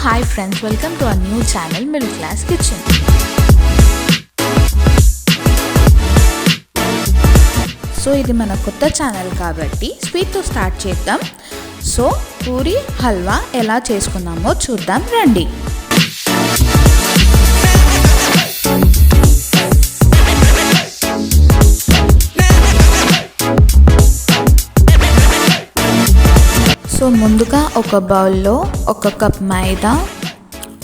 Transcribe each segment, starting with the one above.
hi friends, welcome to our new channel Middle Class Kitchen. So ఇది మన కొత్త channel కాబట్టి స్వీట్తో స్టార్ట్ చేద్దాం. సో పూరి హల్వా ఎలా చేసుకుందామో చూద్దాం రండి. సో ముందుగా ఒక బౌల్లో 1 కప్ మైదా,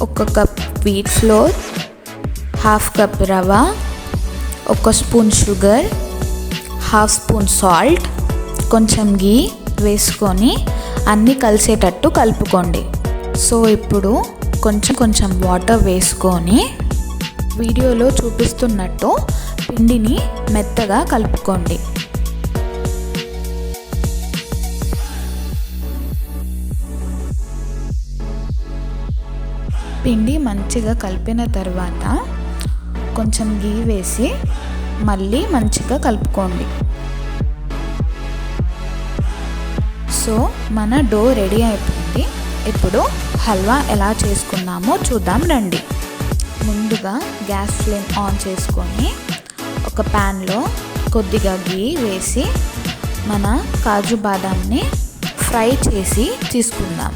1 కప్ వీట్ ఫ్లోర్, 1/2 కప్ రవ, 1 స్పూన్ షుగర్, 1/2 స్పూన్ సాల్ట్, కొంచెం గీ వేసుకొని అన్నీ కలిసేటట్టు కలుపుకోండి. సో ఇప్పుడు కొంచెం వాటర్ వేసుకొని వీడియోలో చూపిస్తున్నట్టు పిండిని మెత్తగా కలుపుకోండి. పిండి మంచిగా కలిపిన తర్వాత కొంచెం గీ వేసి మళ్ళీ మంచిగా కలుపుకోండి. సో మన డో రెడీ అయిపోయింది. ఇప్పుడు హల్వా ఎలా చేసుకున్నామో చూద్దాం రండి. ముందుగా గ్యాస్ ఫ్లేమ్ ఆన్ చేసుకొని ఒక ప్యాన్లో కొద్దిగా గీ వేసి మన కాజు బాదాంని ఫ్రై చేసి తీసుకుందాం.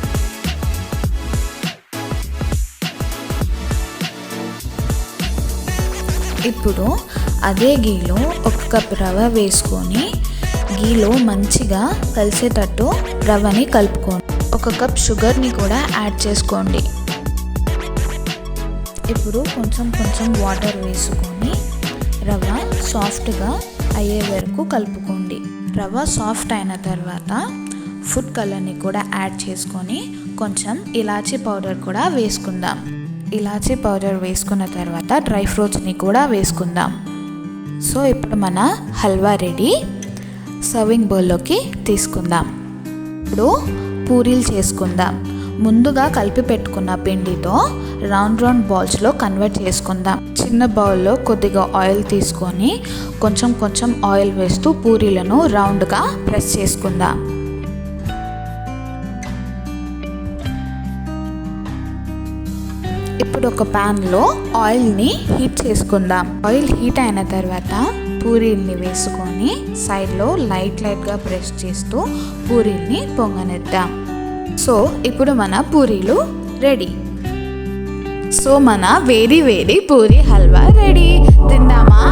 ఇప్పుడు అదే గీలో 1 కప్ రవ వేసుకొని గీలో మంచిగా కలిసేటట్టు రవ్వని కలుపుకోండి. 1 కప్ షుగర్ని కూడా యాడ్ చేసుకోండి. ఇప్పుడు కొంచెం వాటర్ వేసుకొని రవ్వ సాఫ్ట్గా అయ్యే వరకు కలుపుకోండి. రవ్వ సాఫ్ట్ అయిన తర్వాత ఫుడ్ కలర్ని కూడా యాడ్ చేసుకొని కొంచెం ఇలాచీ పౌడర్ కూడా వేసుకుందాం. ఇలాచీ పౌడర్ వేసుకున్న తర్వాత డ్రై ఫ్రూట్స్ని కూడా వేసుకుందాం. సో ఇప్పుడు మన హల్వా రెడీ. సర్వింగ్ బౌల్లోకి తీసుకుందాం. ఇప్పుడు పూరీలు చేసుకుందాం. ముందుగా కలిపి పెట్టుకున్న పిండితో రౌండ్ బాల్స్లో కన్వర్ట్ చేసుకుందాం. చిన్న బౌల్లో కొద్దిగా ఆయిల్ తీసుకొని కొంచెం ఆయిల్ వేస్తూ పూరీలను రౌండ్గా ప్రెస్ చేసుకుందాం. ఇప్పుడు ఒక ప్యాన్లో ఆయిల్ని హీట్ చేసుకుందాం. ఆయిల్ హీట్ అయిన తర్వాత పూరీల్ని వేసుకొని సైడ్లో లైట్గా ప్రెస్ చేస్తూ పూరీల్ని పొంగనిద్దాం. సో ఇప్పుడు మన పూరీలు రెడీ. సో మన వేడి పూరీ హల్వా రెడీ. తిందామా?